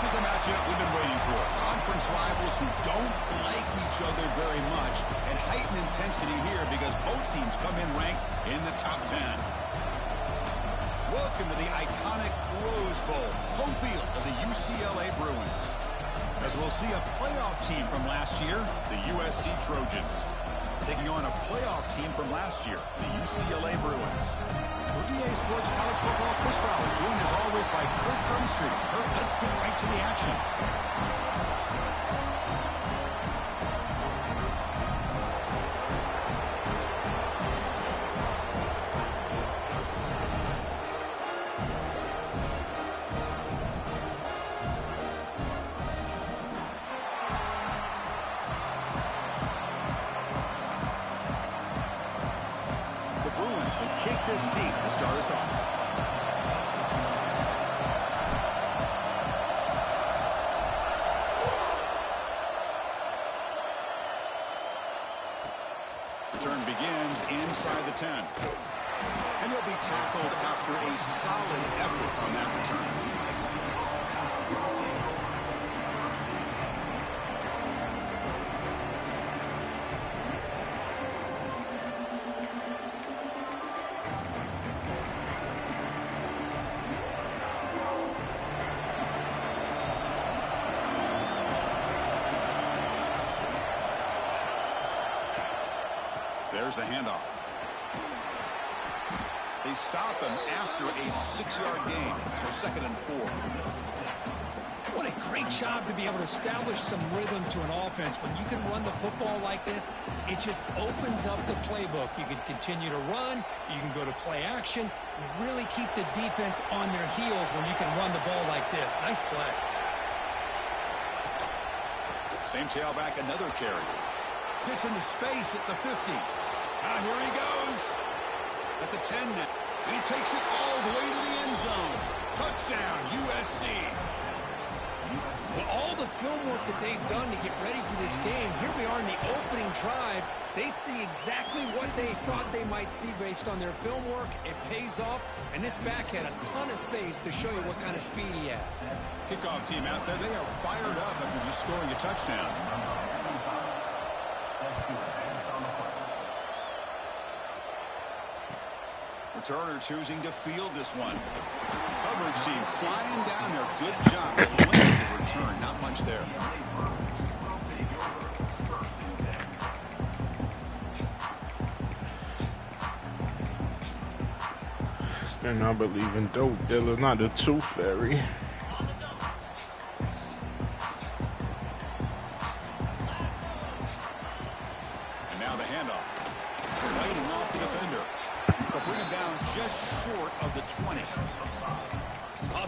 This is a matchup we've been waiting for. Conference rivals who don't like each other very much, and heightened intensity here because both teams come in ranked in the top 10. Welcome to the iconic Rose Bowl, home field of the UCLA Bruins. As we'll see a playoff team from last year, the USC Trojans, taking on a playoff team from last year, the UCLA Bruins. For EA Sports College Football, Chris Fowler, joined as always by Kurt Cumstreet. Kurt, let's get right to the action. Kick this deep to start us off. Return begins inside the 10. And he'll be tackled after a solid effort on that return. There's the handoff. They stop him after a 6-yard gain, so 2nd and 4. What a great job to be able to establish some rhythm to an offense. When you can run the football like this, it just opens up the playbook. You can continue to run. You can go to play action. You really keep the defense on their heels when you can run the ball like this. Nice play. Same tailback, another carry. Gets into space at the 50. Here he goes. At the 10 now. He takes it all the way to the end zone. Touchdown, USC. Well, all the film work that they've done to get ready for this game, here we are in the opening drive. They see exactly what they thought they might see based on their film work. It pays off, and this back had a ton of space to show you what kind of speed he has. Kickoff team out there, they are fired up after just scoring a touchdown. Returner choosing to field this one. Coverage team flying down there. Good job limiting the return. Not much there. And I believe in dope dealers, not the tooth fairy. And now the handoff. Fighting off the defender. They'll bring him down just short of the 20.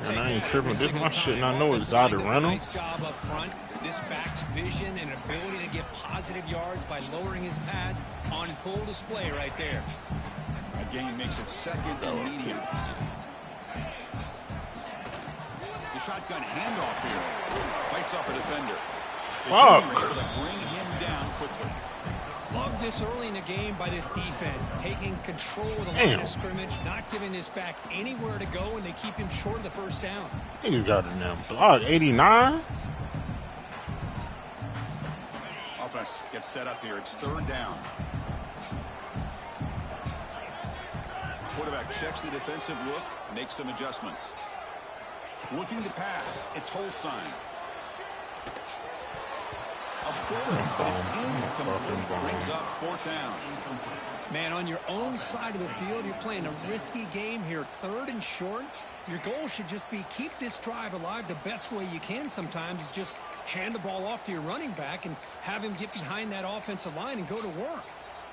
And I ain't tripping. This my shit, and I know it's out of rental. Nice job up front. This back's vision and ability to get positive yards by lowering his pads on full display right there. That gain makes it 2nd and medium. The shotgun handoff here. Bites off a defender. The Junior able to bring him down quickly. Love this early in the game by this defense, taking control of the line of scrimmage, not giving this back anywhere to go, and they keep him short of the first down. He's got a damn block. 89. Offense gets set up here. It's 3rd down. Quarterback checks the defensive look, makes some adjustments. Looking to pass. It's Holstein. A bullet, but it's incomplete. Brings up 4th down. Man, on your own side of the field, you're playing a risky game here. 3rd and short. Your goal should just be keep this drive alive the best way you can sometimes is just hand the ball off to your running back and have him get behind that offensive line and go to work.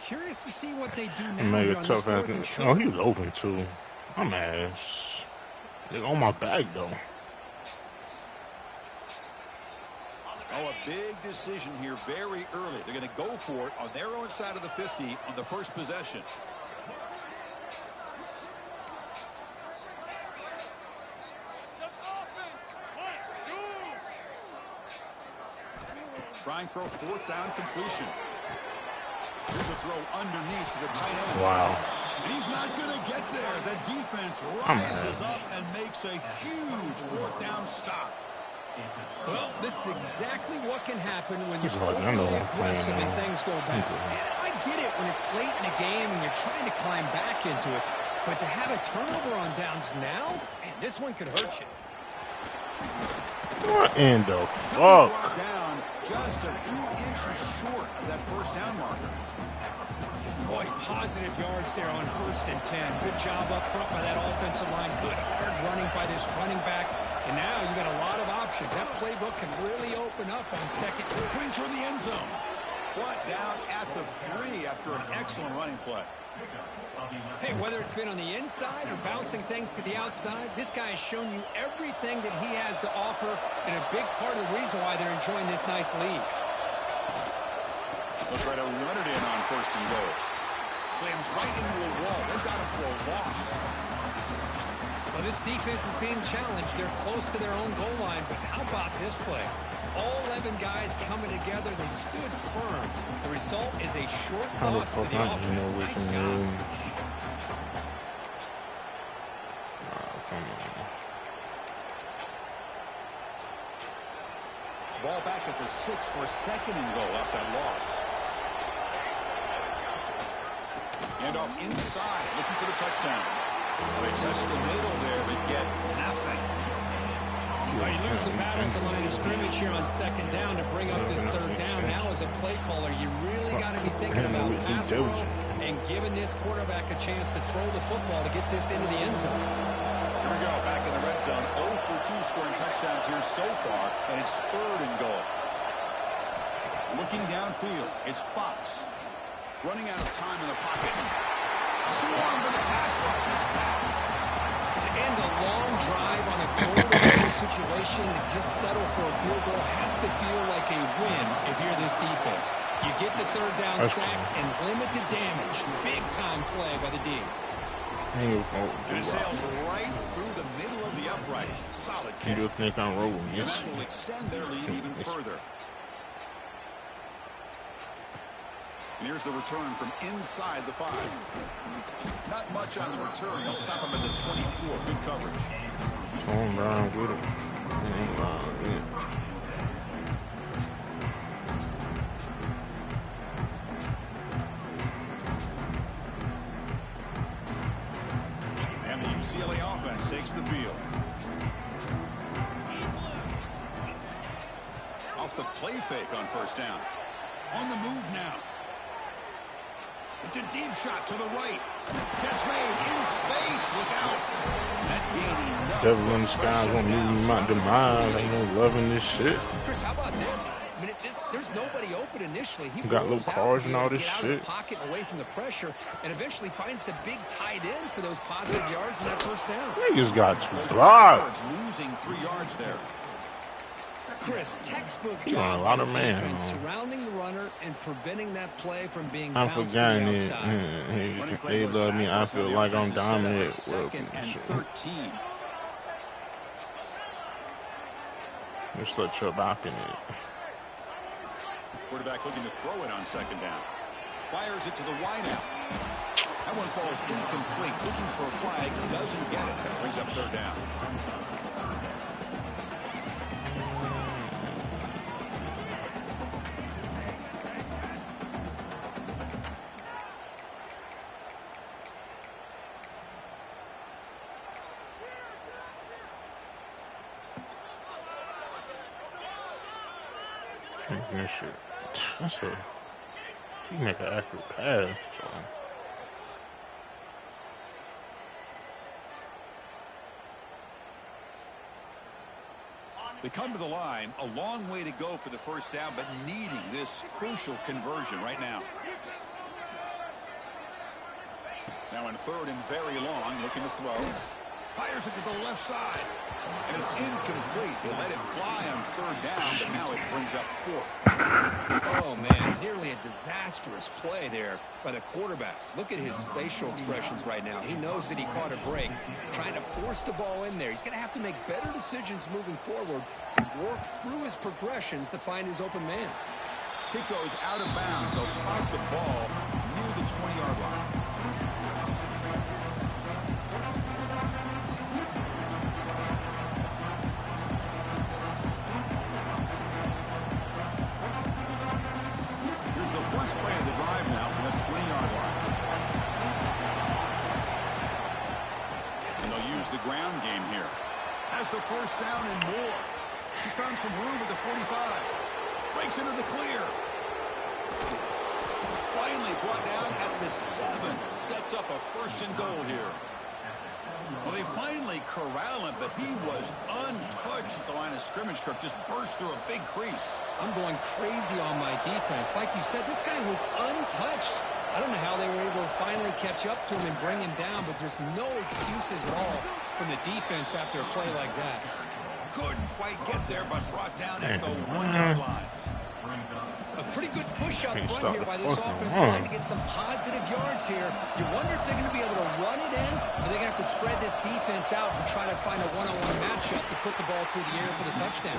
Curious to see what they do now here on this 4th and short. Oh, he was open too. I'm ass. They're on my back though. Oh, a big decision here very early. They're going to go for it on their own side of the 50 on the first possession. Trying for a 4th down completion. Here's a throw underneath to the tight end. Wow. And he's not going to get there. The defense rises up and makes a huge 4th down stop. Well, this is exactly what can happen when you're Like, I know overly I'm playing aggressive and now. things go bad. And I get it when it's late in the game and you're trying to climb back into it. But to have a turnover on downs now, man, this one could hurt you. What in the Brought fuck? down just a few inches short of that first down marker. Boy, positive yards there on 1st and 10. Good job up front by that offensive line. Good hard running by this running back. And now you've got a lot of options. That playbook can really open up on second. Quick toward the end zone. Brought down at the 3 after an excellent running play. Hey, whether it's been on the inside or bouncing things to the outside, this guy has shown you everything that he has to offer, and a big part of the reason why they're enjoying this nice lead. They'll try to run it in on 1st and goal. Slams right into a wall. They've got him for a loss. Well, this defense is being challenged. They're close to their own goal line, but how about this play? All 11 guys coming together. They stood firm. The result is a short How the loss to fuck the I didn't know offense. we Nice can job. do? Come on. Ball back at the 6 for 2nd and goal off that loss. And off inside, looking for the touchdown. They test the middle there, but get nothing. Well, you lose the battle at the line of scrimmage here on 2nd down to bring up this 3rd down. Now as a play caller, you really got to be thinking about pass pro and giving this quarterback a chance to throw the football to get this into the end zone. Here we go, back in the red zone. 0 for 2 scoring touchdowns here so far, and it's 3rd and goal. Looking downfield, it's Fox. Running out of time in the pocket. Swarm for the pass rush is sacked. To end a long drive on a goal-to-goal situation, to just settle for a field goal has to feel like a win if you're this defense. You get the 3rd down sack and limit the damage. Big-time play by the D. And it sails right through the middle of the uprights. Solid kick. You think I'm rolling And this? that will extend their lead even further. And here's the return from inside the 5. Not much on the return. They'll stop him at the 24. Good coverage. Going down with it. And the UCLA offense takes the field. Off the play fake on 1st down. On the move now. It's a deep shot to the right. Catch made in space. Look out. That gaining enough. Devil in the sky gonna move my demise. Ain't no loving this shit. Chris, how about this? I mean, there's nobody open initially. He Got rolls little out cars to be and able all to this get out shit. of the pocket and away from the pressure, and eventually finds the big tight end for those positive yards and that 1st down. Niggas got to Those block. yards, losing 3 yards there. Chris, textbook You want job a lot on of the man, defense, huh? surrounding the runner and preventing that play from being I bounced to forgot the it. outside. Running play They goes love me. I backwards. Now feel the like I'm offense is set up at dominant. 2nd and 13. Just let your back in it. Quarterback looking to throw it on 2nd down. Fires it to the wideout. That one falls incomplete. Looking for a flag. Doesn't get it. Brings up 3rd down. That shit. That's a. You make an accurate pass. So. They come to the line. A long way to go for the 1st down, but needing this crucial conversion right now. Now in 3rd and very long, looking to throw. Fires it to the left side. And it's incomplete. They let it fly on 3rd down, but now it brings up 4th. Oh, man, nearly a disastrous play there by the quarterback. Look at his facial expressions right now. He knows that he caught a break, trying to force the ball in there. He's going to have to make better decisions moving forward and work through his progressions to find his open man. Kick goes out of bounds. They'll spot the ball near the 20-yard line. Has the first down and more. He's found some room at the 45. Breaks into the clear. Finally brought down at the 7. Sets up a first and goal here. Well, they finally corral him, but he was untouched at the line of scrimmage. Kirk just burst through a big crease. I'm going crazy on my defense. Like you said, this guy was untouched. I don't know how they were able to finally catch up to him and bring him down, but there's no excuses at all from the defense after a play like that. Couldn't quite get there, but brought down at the 1-yard line. A pretty good push up front here by this offense line to get some positive yards here. You wonder if they're going to be able to run it in, or they're going to have to spread this defense out and try to find a one-on-one matchup to put the ball through the air for the touchdown.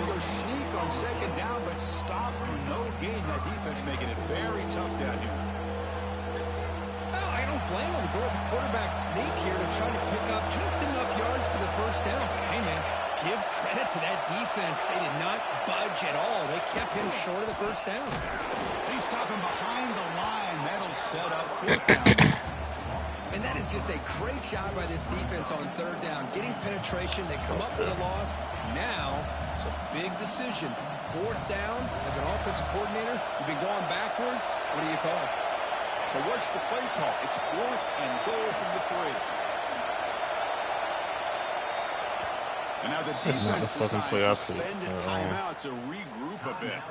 Miller sneak on second down, but stop for no gain. That defense making it very tough down here. Well, I don't blame them to go with the quarterback sneak here to try to pick up just enough yards for the first down. But hey, man, give credit to that defense. They did not budge at all. They kept him short of the first down. They stop him behind the line. That'll set up fourth down. And that is just a great job by this defense on third down. Getting penetration. They come up with a loss. Now, it's a big decision. Fourth down, as an offensive coordinator, you've been going backwards. What do you call? So what's the play call? It's fourth and goal from the 3. And now the defense decides to spend a timeout to regroup a bit.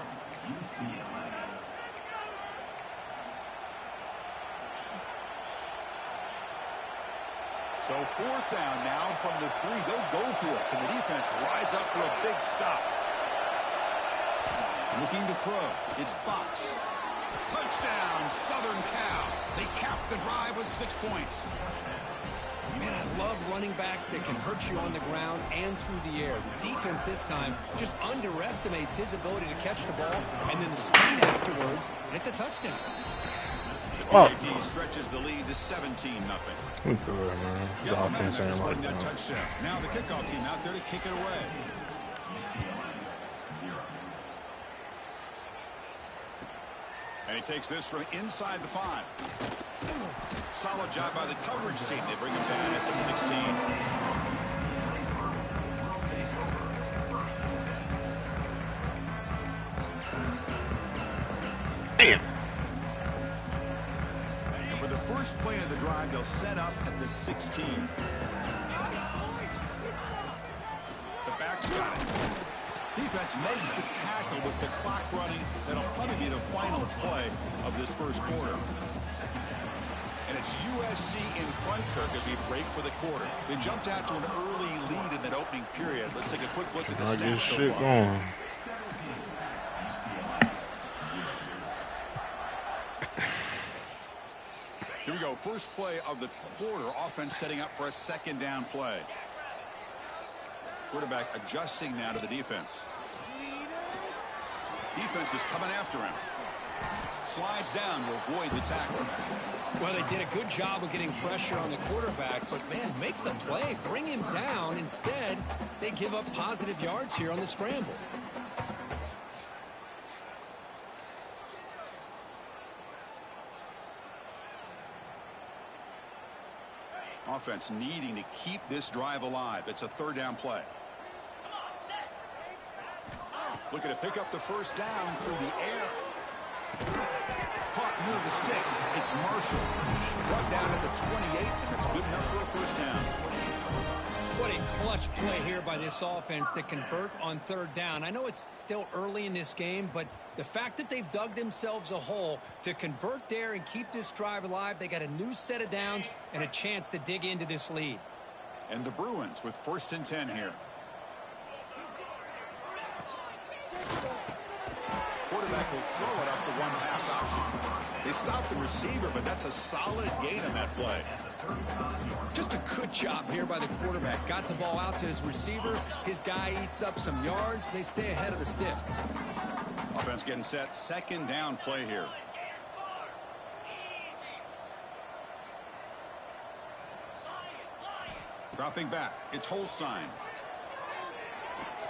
So fourth down now from the 3. They'll go for it. Can the defense rise up for a big stop? Looking to throw. It's Fox. Touchdown, Southern Cal. They cap the drive with 6 points. Man, I love running backs that can hurt you on the ground and through the air. The defense this time just underestimates his ability to catch the ball, and then the speed afterwards, and it's a touchdown. The PAT stretches the lead to 17-0. Good, man. Yeah, offense scoring that touchdown. Now the kickoff team out there to kick it away. And he takes this from inside the 5. Solid job by the coverage team. They bring him down at the 16. Damn. And for the first play of the drive, they'll set up at the 16. The back's got it. Defense makes the tackle with the clock running. That'll probably be the final play of this first quarter. And it's USC in front, Kirk, as we break for the quarter. They jumped out to an early lead in that opening period. Let's take a quick look at the stats so far. Here we go. First play of the quarter. Offense setting up for a second down play. Quarterback adjusting now to the defense. Defense is coming after him. Slides down to avoid the tackle. Well, they did a good job of getting pressure on the quarterback, but, man, make the play. Bring him down. Instead, they give up positive yards here on the scramble. Offense needing to keep this drive alive. It's a third down play. Looking to pick up the first down through the air. Caught near the sticks. It's Marshall. Brought down at the 28, and it's good enough for a first down. What a clutch play here by this offense to convert on third down. I know it's still early in this game, but the fact that they've dug themselves a hole to convert there and keep this drive alive, they got a new set of downs and a chance to dig into this lead. And the Bruins with first and 10 here. Quarterback will throw it off the one pass option. They stopped the receiver, but that's a solid gain on that play. Just a good job here by the quarterback. Got the ball out to his receiver. His guy eats up some yards. They stay ahead of the sticks. Offense getting set. Second down play here. Dropping back. It's Holstein.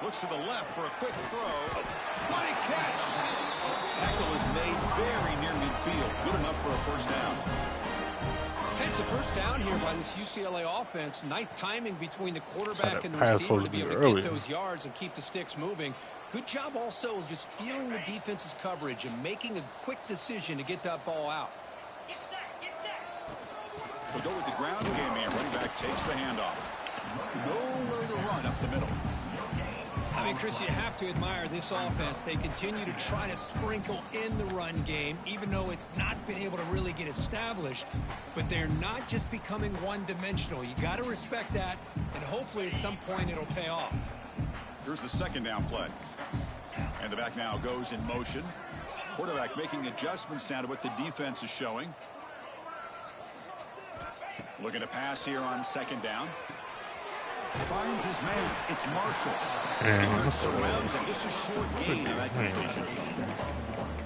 Looks to the left for a quick throw. What a catch! Tackle is made very near midfield. Good enough for a first down. It's a first down here by this UCLA offense. Nice timing between the quarterback and the receiver to be able to get those yards and keep the sticks moving. Good job also of just feeling the defense's coverage and making a quick decision to get that ball out. We'll go with the ground game here. Running back takes the handoff. Nowhere to run up the middle. I mean, Chris, you have to admire this offense. They continue to try to sprinkle in the run game, even though it's not been able to really get established. But they're not just becoming one-dimensional. You got to respect that, and hopefully at some point it'll pay off. Here's the second down play. And the back now goes in motion. Quarterback making adjustments now to what the defense is showing. Looking to pass here on second down. Finds his man. It's Marshall. Defense surrounds him. Just a short gain of that completion.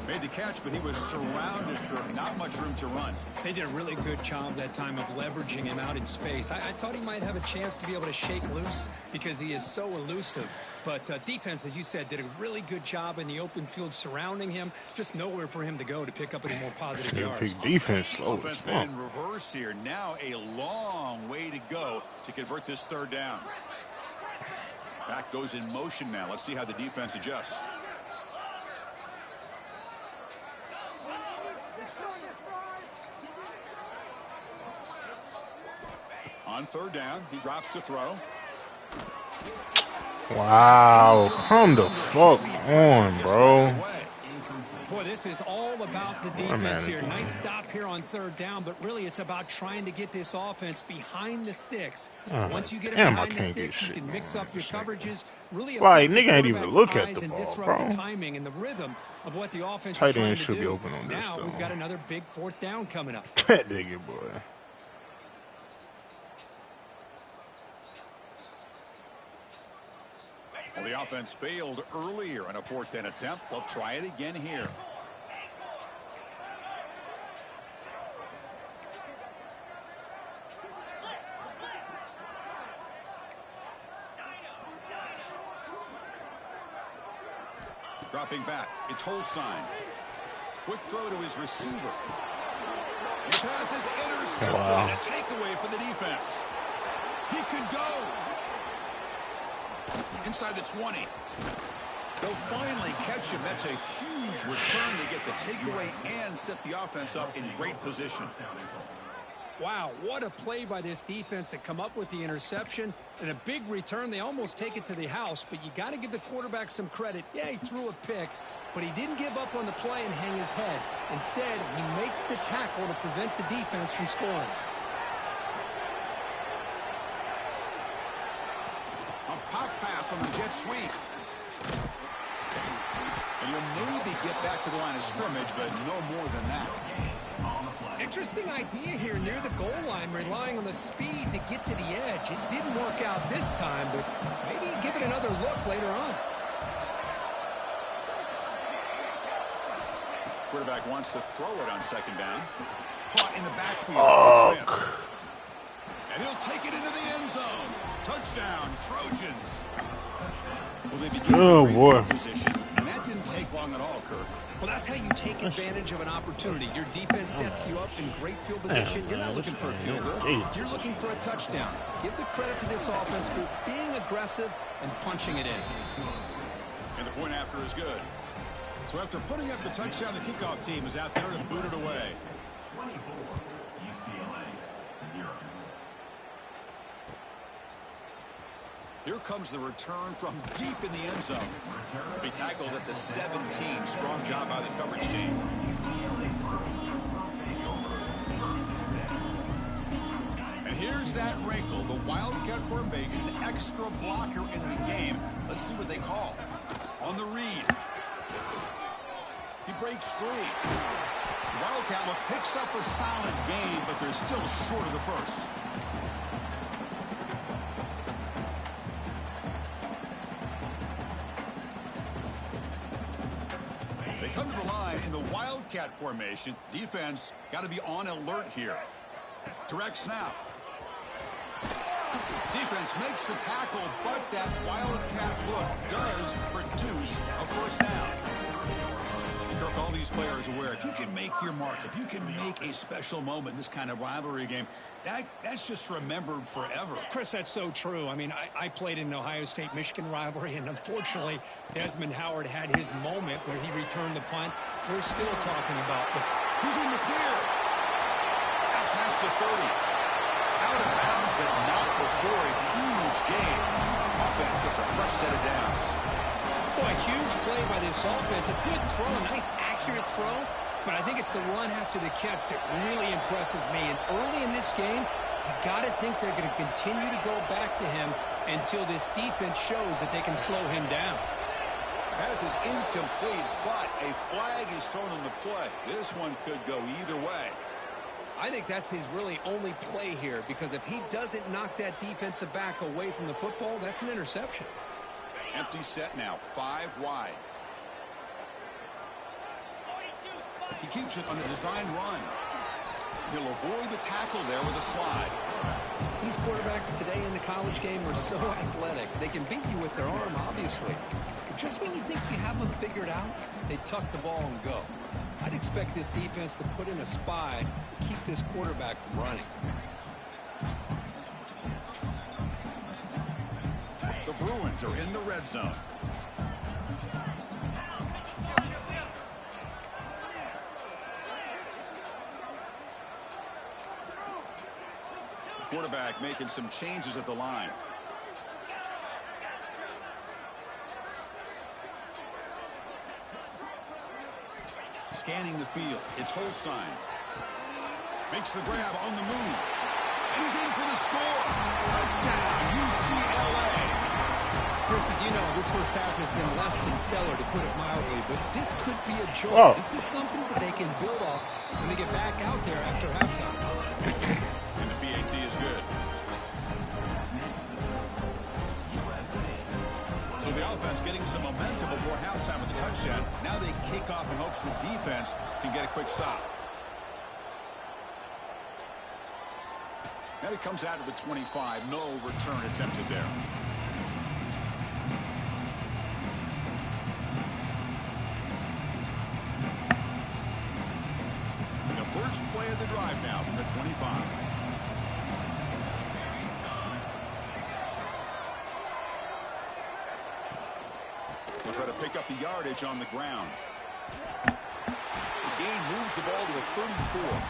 Made the catch, but he was surrounded for not much room to run. They did a really good job that time of leveraging him out in space. I thought he might have a chance to be able to shake loose because he is so elusive. But defense, as you said, did a really good job in the open field surrounding him. Just nowhere for him to go to pick up any more positive yards. Defense slow. Offense been in reverse here. Now a long way to go to convert this third down. Back goes in motion now. Let's see how the defense adjusts. On third down, he drops to throw. Wow, come the fuck on, bro. Boy, this is all about the defense here. Nice stop here on third down, but really it's about trying to get this offense behind the sticks. Once you get it behind the sticks, you can mix up your coverages. Really like, nigga ain't even look at the ball, bro. The timing and the rhythm of what the offense is trying to do. Now we've got another big fourth down coming up. That nigga, boy. Well, the offense failed earlier on a fourth down attempt. They'll try it again here. Dropping back, it's Holstein. Quick throw to his receiver. The pass is intercepted. Wow. A takeaway for the defense. He could go. Inside the 20. They'll finally catch him. That's a huge return to get the takeaway and set the offense up in great position. Wow, what a play by this defense to come up with the interception and a big return. They almost take it to the house, but you got to give the quarterback some credit. Yeah, he threw a pick, but he didn't give up on the play and hang his head. Instead, he makes the tackle to prevent the defense from scoring. A pop pass on the jet sweep. And you'll maybe get back to the line of scrimmage, but no more than that. Interesting idea here near the goal line, relying on the speed to get to the edge. It didn't work out this time, but maybe give it another look later on. Quarterback wants to throw it on second down. Caught in the backfield. And he'll take it into the end zone. Touchdown, Trojans. Well, they began in great position, and that didn't take long at all, Kirk. Well, that's how you take advantage of an opportunity. Your defense sets you up in great field position. You're not looking for a field goal. You're looking for a touchdown. Give the credit to this offense for being aggressive and punching it in. And the point after is good. So after putting up the touchdown, the kickoff team is out there to boot it away. 24, UCLA, 0. Here comes the return from deep in the end zone. He tackled at the 17. Strong job by the coverage team. And here's that wrinkle, the Wildcat formation, extra blocker in the game. Let's see what they call. On the read. He breaks free. The Wildcat look picks up a solid gain, but they're still short of the first. They come to the line in the Wildcat formation. Defense got to be on alert here. Direct snap. Defense makes the tackle, but that Wildcat look does produce a first down. Kirk, all these players aware, if you can make your mark, if you can make a special moment in this kind of rivalry game, that's just remembered forever. Chris, that's so true. I mean, I played in an Ohio State-Michigan rivalry, and unfortunately, Desmond Howard had his moment where he returned the punt. We're still talking about the... Who's in the clear? Out past the 30. Out of bounds, but not before a huge gain. Offense gets a fresh set of downs. Boy, a huge play by this offense. A good throw, a nice, accurate throw. But I think it's the run after the catch that really impresses me. And early in this game, you got to think they're going to continue to go back to him until this defense shows that they can slow him down. Pass is incomplete, but a flag is thrown on the play. This one could go either way. I think that's his really only play here, because if he doesn't knock that defensive back away from the football, that's an interception. Empty set now, 5 wide. He keeps it on a design run. He'll avoid the tackle there with a slide. These quarterbacks today in the college game are so athletic. They can beat you with their arm, obviously. But just when you think you have them figured out, they tuck the ball and go. I'd expect this defense to put in a spy to keep this quarterback from running. The Bruins are in the red zone. Quarterback making some changes at the line. Scanning the field. It's Holstein. Makes the grab on the move. And he's in for the score. Touchdown, UCLA. Chris, as you know, this first half has been less than stellar, to put it mildly, but this could be a joy. Oh. This is something that they can build off when they get back out there after halftime. And the PAT is good. So the offense getting some momentum before halftime with the touchdown. Now they kick off in hopes the defense can get a quick stop. Now he comes out of the 25. No return attempted there. The first play of the drive now from the 25. We'll try to pick up the yardage on the ground. The gain moves the ball to the 34.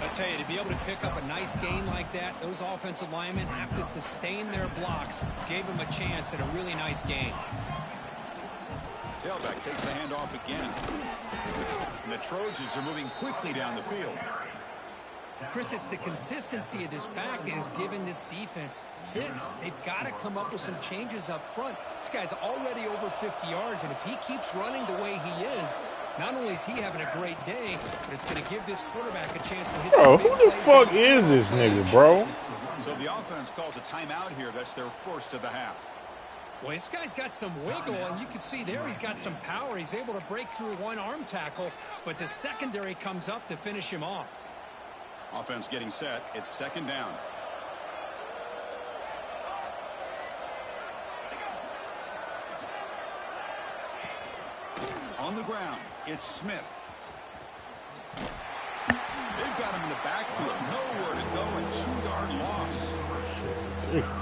I tell you, to be able to pick up a nice gain like that, those offensive linemen have to sustain their blocks. Gave them a chance at a really nice gain. Tailback takes the handoff again. And the Trojans are moving quickly down the field. Chris, it's the consistency of this back is giving this defense fits. They've got to come up with some changes up front. This guy's already over 50 yards, and if he keeps running the way he is, not only is he having a great day, but it's going to give this quarterback a chance to hit some big plays. Who the fuck is this nigga, bro? So the offense calls a timeout here. That's their first of the half. Well, this guy's got some wiggle, and you can see there he's got some power. He's able to break through one arm tackle, but the secondary comes up to finish him off. Offense getting set. It's second down. On the ground, it's Smith. They've got him in the backfield. Nowhere to go, and 2-yard loss.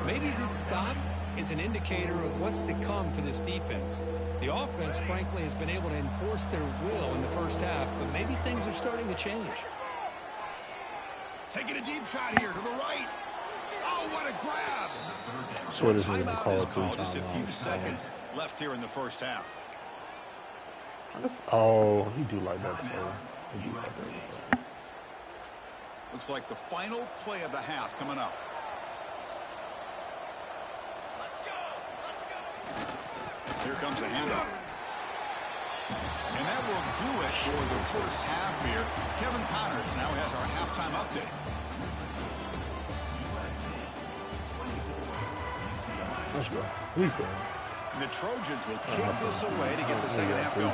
Maybe this stop is an indicator of what's to come for this defense. The offense, frankly, has been able to enforce their will in the first half, but maybe things are starting to change. Taking a deep shot here to the right. Oh, what a grab. That's what this is Timeout is called. called. Just a few seconds left here in the first half. Oh, he do like that, bro. He do like that. Looks like the final play of the half coming up. Here comes a handoff. And that will do it for the first half here. Kevin Connors now has our halftime update. Let's go. Replay. The Trojans will kick this away to get the second half going.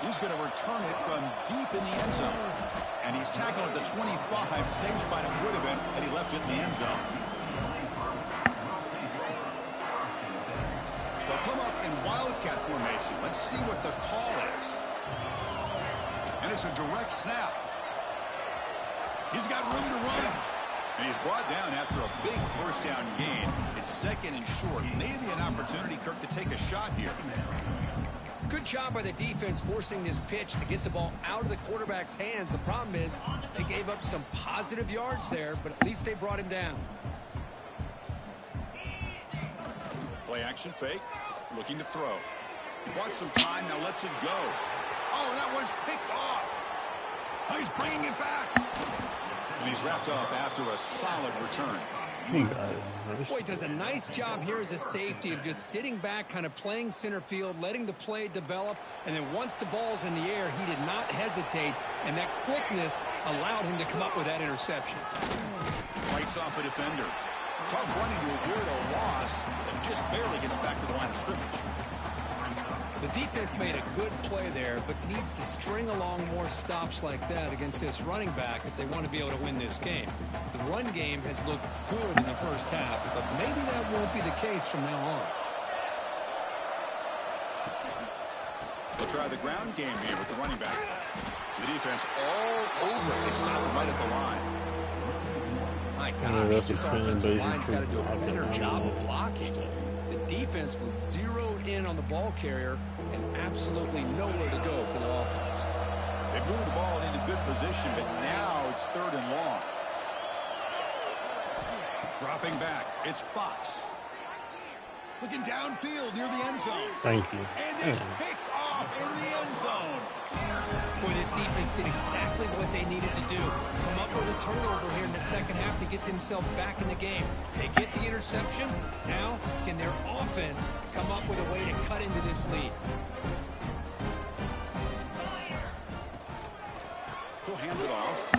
He's going to return it from deep in the end zone. And he's tackled at the 25, same spot it would have been had he left it in the end zone. formation. Let's see what the call is. And it's a direct snap. He's got room to run. And he's brought down after a big first down gain. It's second and short. Maybe an opportunity, Kirk, to take a shot here. Good job by the defense forcing this pitch to get the ball out of the quarterback's hands. The problem is they gave up some positive yards there, but at least they brought him down. Play action fake. Looking to throw. He bought some time. Now lets it go. Oh, that one's picked off. Oh, he's bringing it back. And he's wrapped up after a solid return. Boy, does a nice job here as a safety of just sitting back, kind of playing center field, letting the play develop, and then once the ball's in the air, he did not hesitate, and that quickness allowed him to come up with that interception. Fights off a defender. Tough running to avoid a loss, and just barely gets back to the line of scrimmage. The defense made a good play there, but needs to string along more stops like that against this running back if they want to be able to win this game. The run game has looked good in the first half, but maybe that won't be the case from now on. They'll try the ground game here with the running back. The defense all over. They stop him right at the line. My gosh, this offensive line's got to do a better job of blocking. The defense was zeroed in on the ball carrier and absolutely nowhere to go for the offense. They moved the ball into good position, but now it's third and long. Dropping back, it's Fox. Looking downfield near the end zone. Thank you. And it's picked off in the end zone. Boy, this defense did exactly what they needed to do. Come up with a turnover here in the second half to get themselves back in the game. They get the interception. Now, can their offense come up with a way to cut into this lead? He'll hand it off.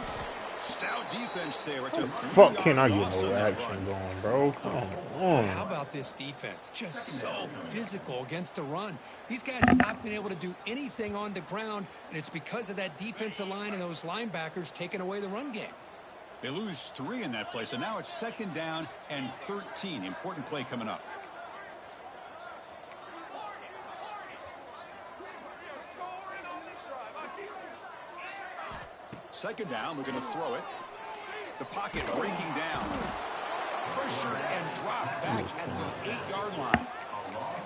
Stout defense there. It's a Fuck, can I get no action going, bro? Come on. How about this defense? Just so physical against the run. These guys have not been able to do anything on the ground, and it's because of that defensive line and those linebackers taking away the run game. They lose 3 in that play, so now it's second down and 13. Important play coming up. Second down, we're going to throw it. The pocket breaking down. Pressure and drop back at the 8-yard line.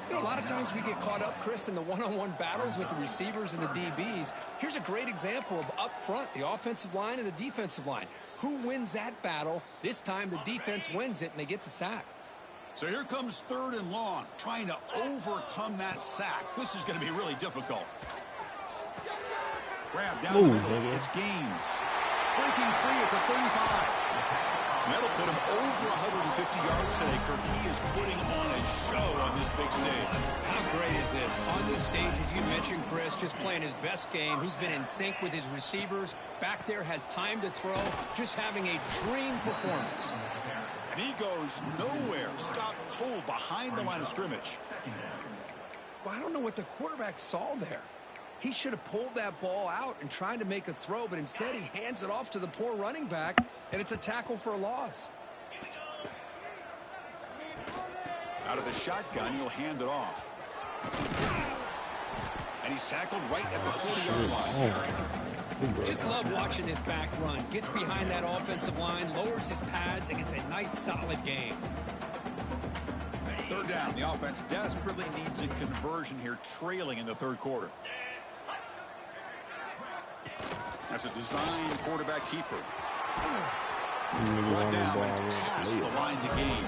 You know, a lot of times we get caught up, Chris, in the one-on-one battles with the receivers and the DBs. Here's a great example of up front, the offensive line and the defensive line. Who wins that battle? This time the defense wins it, and they get the sack. So here comes third and long, trying to overcome that sack. This is going to be really difficult. Grab down the middle. It's Gaines. Breaking free at the 35. That'll put him over 150 yards today, Kirk. He is putting on a show on this big stage. How great is this? On this stage, as you mentioned, Chris, just playing his best game. He's been in sync with his receivers. Back there, has time to throw. Just having a dream performance. And he goes nowhere. Stop cold behind the line of scrimmage. Well, I don't know what the quarterback saw there. He should have pulled that ball out and tried to make a throw, but instead he hands it off to the poor running back, and it's a tackle for a loss. Out of the shotgun, he'll hand it off. And he's tackled right at the 40-yard line. Just love watching this back run. Gets behind that offensive line, lowers his pads, and gets a nice, solid game. Third down. The offense desperately needs a conversion here, trailing in the third quarter. That's a design quarterback keeper. Brought down is past the line to gain.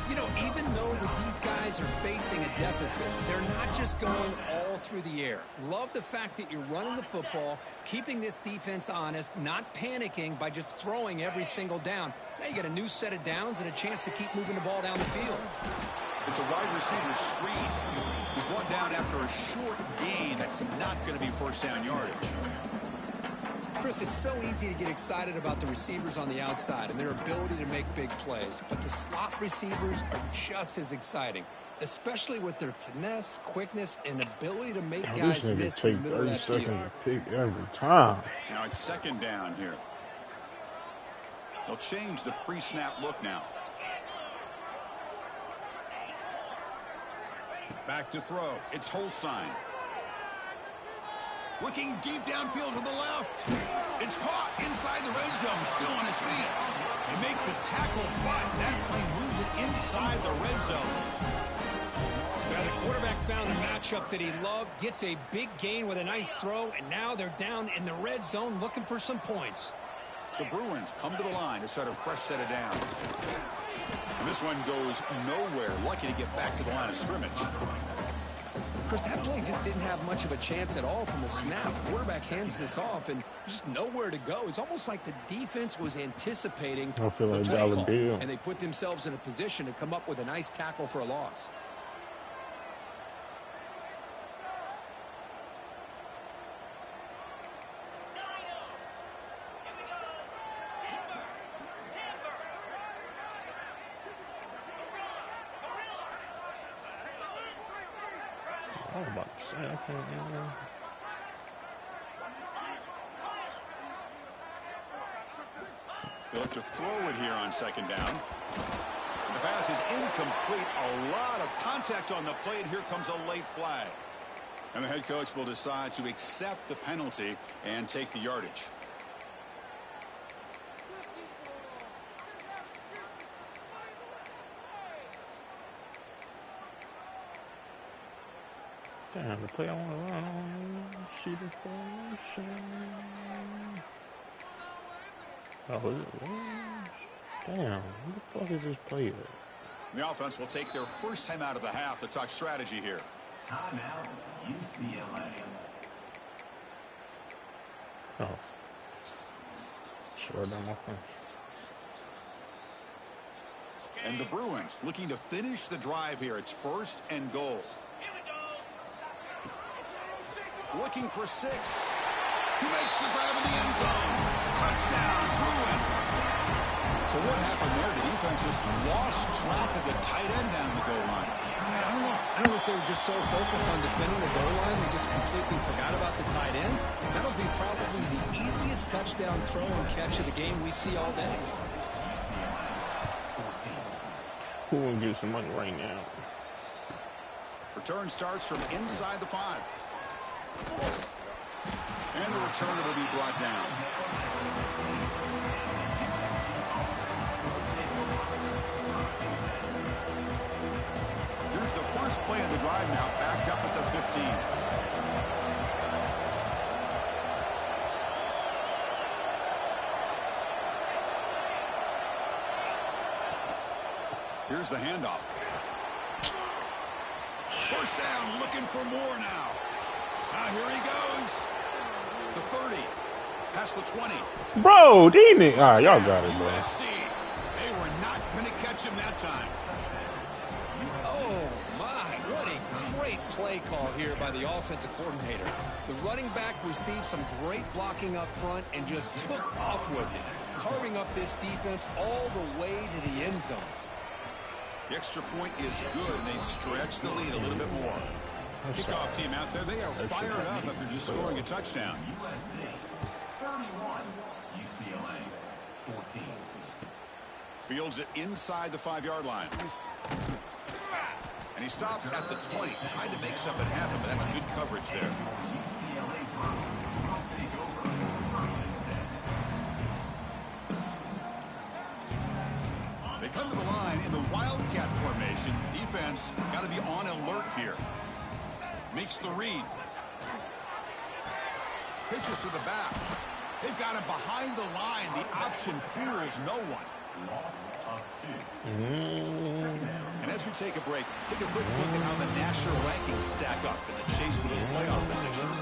You know, even though that these guys are facing a deficit, they're not just going all through the air. Love the fact that you're running the football, keeping this defense honest, not panicking by just throwing every single down. Now you got a new set of downs and a chance to keep moving the ball down the field. It's a wide receiver screen. He's brought down after a short gain. That's not going to be first down yardage. Chris, it's so easy to get excited about the receivers on the outside and their ability to make big plays, but the slot receivers are just as exciting, especially with their finesse, quickness, and ability to make guys miss in the middle of that field. To pick every time. Now it's second down here. They'll change the pre-snap look now. Back to throw. It's Holstein. Looking deep downfield to the left. It's caught inside the red zone, still on his feet. They make the tackle, but that play moves it inside the red zone. Well, the quarterback found a matchup that he loved, gets a big gain with a nice throw, and now they're down in the red zone looking for some points. The Bruins come to the line to start a fresh set of downs. And this one goes nowhere. Lucky to get back to the line of scrimmage. Chris, that play just didn't have much of a chance at all from the snap. The quarterback hands this off and just nowhere to go. It's almost like the defense was anticipating the play call, and they put themselves in a position to come up with a nice tackle for a loss. I was about to say, I can't remember. They'll have to throw it here on second down. The pass is incomplete. A lot of contact on the play, and here comes a late flag. And the head coach will decide to accept the penalty and take the yardage. Damn, the play I want to run. See the formation. Oh, is it? Damn, who the fuck is this play at? The offense will take their first time out of the half to talk strategy here. Timeout, UCLA. Oh. Sure, done my thing. And the Bruins looking to finish the drive here. It's first and goal. Looking for 6. He makes the grab in the end zone. Touchdown, Bruins. So what happened there? The defense just lost track of the tight end down the goal line. I don't know if they were just so focused on defending the goal line they just completely forgot about the tight end. That'll be probably the easiest touchdown throw and catch of the game we see all day. Who will get some money right now? Return starts from inside the 5. And the return will be brought down. Here's the first play of the drive now, backed up at the 15. Here's the handoff. First down, looking for more now. Now here he goes. The 30. Past the 20. Bro, D-Nick. All right, y'all got it, bro. USC. They were not going to catch him that time. Oh, my. What a great play call here by the offensive coordinator. The running back received some great blocking up front and just took off with it, carving up this defense all the way to the end zone. The extra point is good, and they stretch the lead a little bit more. Kickoff team out there, they are fired up after just scoring a touchdown. USC 31, UCLA 14. Fields it inside the 5-yard line. And he stopped at the 20, tried to make something happen, but that's good coverage there. UCLA Bruins will take over first and 10. They come to the line in the Wildcat formation. Defense got to be on alert here. Makes the read. Pitches to the back. They've got him behind the line. The option fools no one. Loss of 2. And as we take a break, take a quick look at how the national rankings stack up in the chase for those playoff positions.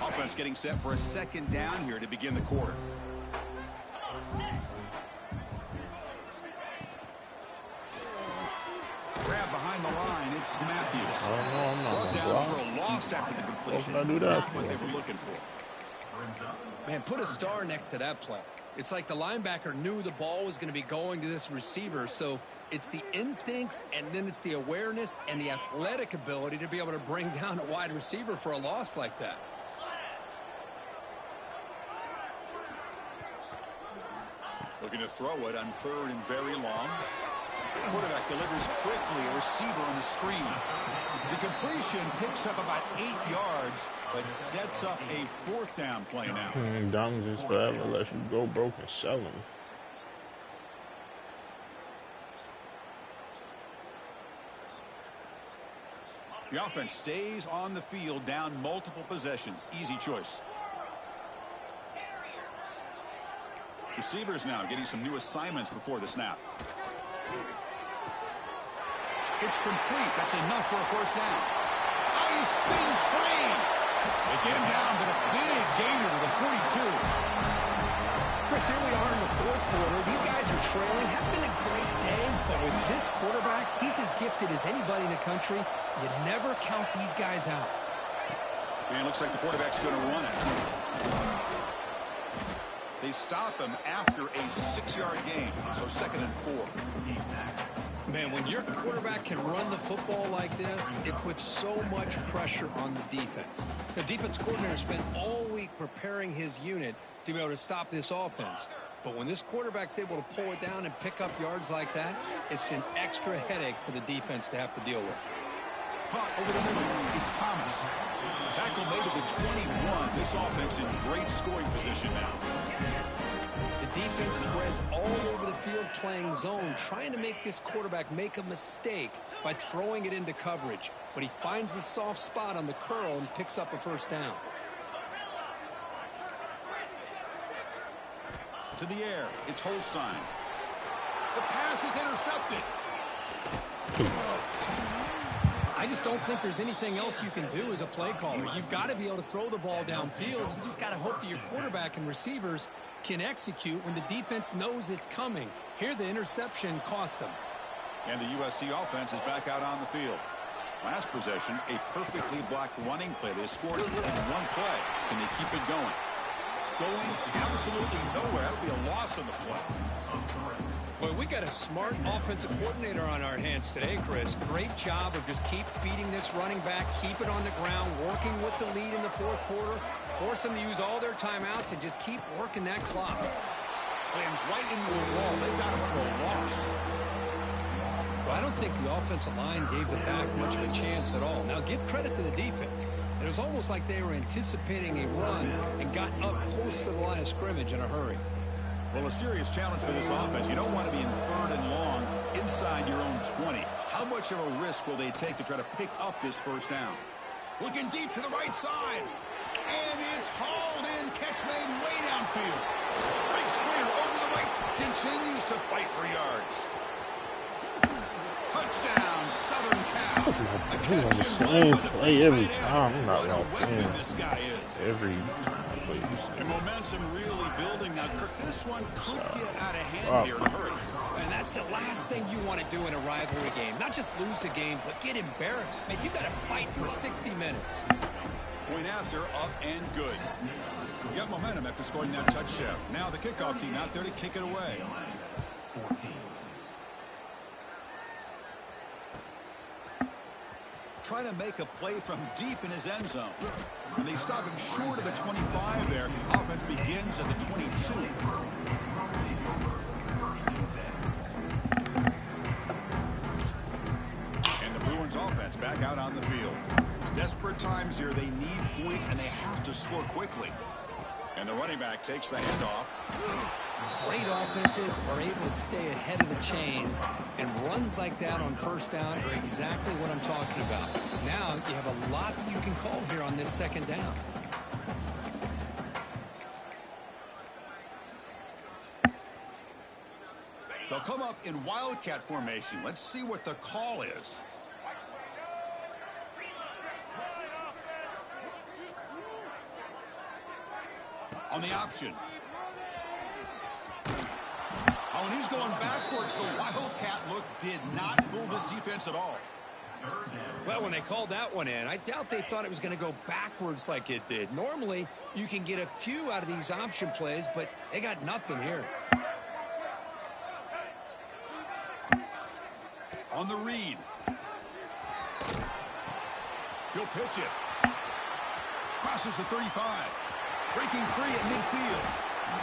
Offense getting set for a second down here to begin the quarter. Grab behind the line. It's Matthews. I'm Brought not down for a loss after the completion. What can I do that Not for? what they were looking for. Man, put a star next to that play. It's like the linebacker knew the ball was going to be going to this receiver, so it's the instincts and then it's the awareness and the athletic ability to be able to bring down a wide receiver for a loss like that. Looking to throw it on 3rd and very long. Quarterback delivers quickly, a receiver on the screen. The completion picks up about 8 yards, but sets up a 4th down play now. Downs is forever unless you go broke and sell them. The offense stays on the field, down multiple possessions. Easy choice. Receivers now getting some new assignments before the snap. It's complete. That's enough for a 1st down. Oh, he spins free. They get him down, but a big gainer to the 42. Chris, here we are in the 4th quarter. These guys are trailing. Have been a great day, but with this quarterback, he's as gifted as anybody in the country. You never count these guys out. And it looks like the quarterback's going to run it. They stop him after a 6-yard gain, so 2nd and 4. Man, when your quarterback can run the football like this, it puts so much pressure on the defense. The defense coordinator spent all week preparing his unit to be able to stop this offense. But when this quarterback's able to pull it down and pick up yards like that, it's an extra headache for the defense to have to deal with. Caught over the middle. It's Thomas. Tackle made at the 21. This offense in great scoring position now. The defense spreads all over the field playing zone, trying to make this quarterback make a mistake by throwing it into coverage. But he finds the soft spot on the curl and picks up a 1st down. To the air. It's Holstein. The pass is intercepted. I just don't think there's anything else you can do as a play caller. You've got to be able to throw the ball downfield. You just got to hope that your quarterback and receivers can execute when the defense knows it's coming. Here, the interception cost them. And the USC offense is back out on the field. Last possession, a perfectly blocked running play. They scored in one play. Can they keep it going? Going absolutely nowhere. That'll be a loss on the play. Well, we got a smart offensive coordinator on our hands today, Chris. Great job of just keep feeding this running back, keep it on the ground, working with the lead in the 4th quarter, force them to use all their timeouts, and just keep working that clock. Slams right into a wall. They got him for a loss. Well, I don't think the offensive line gave the back much of a chance at all. Now, give credit to the defense. It was almost like they were anticipating a run and got up close to the line of scrimmage in a hurry. Well, a serious challenge for this offense. You don't want to be in 3rd and long inside your own 20. How much of a risk will they take to try to pick up this 1st down? Looking deep to the right side. And it's hauled in. Catch made way downfield. Breaks clear over the right. Continues to fight for yards. Touchdown, Southern Cal. A catch and run by the Play every tight end. time. I'm not What a locked weapon in. this guy is. Every time, please. And momentum really building now. Kirk, this one could get out of hand here in a hurry. And that's the last thing you want to do in a rivalry game. Not just lose the game, but get embarrassed. Man, you got to fight for 60 minutes. Point after, up and good. You got momentum after scoring that touchdown. Now the kickoff team out there to kick it away. 14. Trying to make a play from deep in his end zone. And they stop him short of the 25 there. Offense begins at the 22. And the Bruins offense back out on the field. Desperate times here. They need points, and they have to score quickly. And the running back takes the handoff. Great offenses are able to stay ahead of the chains, and runs like that on 1st down are exactly what I'm talking about. Now you have a lot that you can call here on this 2nd down. They'll come up in wildcat formation. Let's see what the call is. On the option. Oh, and he's going backwards. The wildcat look did not fool this defense at all. Well, when they called that one in, I doubt they thought it was going to go backwards like it did. Normally, you can get a few out of these option plays, but they got nothing here. On the read. He'll pitch it. Crosses the 35. Breaking free at midfield.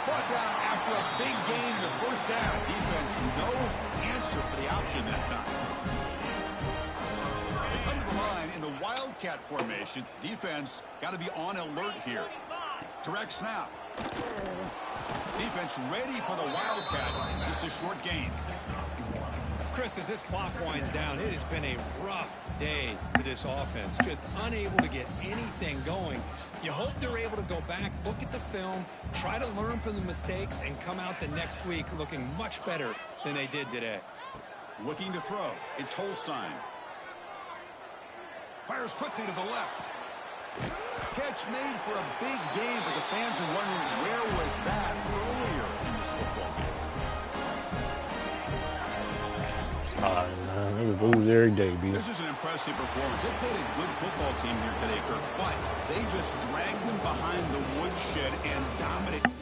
Brought down after a big gain in the first half. Defense, no answer for the option that time. They come to the line in the Wildcat formation. Defense got to be on alert here. Direct snap. Defense ready for the Wildcat. Just a short gain. Chris, as this clock winds down, it has been a rough day for this offense. Just unable to get anything going. You hope they're able to go back, look at the film, try to learn from the mistakes, and come out the next week looking much better than they did today. Looking to throw. It's Holstein. Fires quickly to the left. Catch made for a big game, but the fans are wondering where was that earlier in this football game. Man, it was lose every day, B. This is an impressive performance. They played a good football team here today, Kirk, but they just dragged them behind the woodshed and dominated.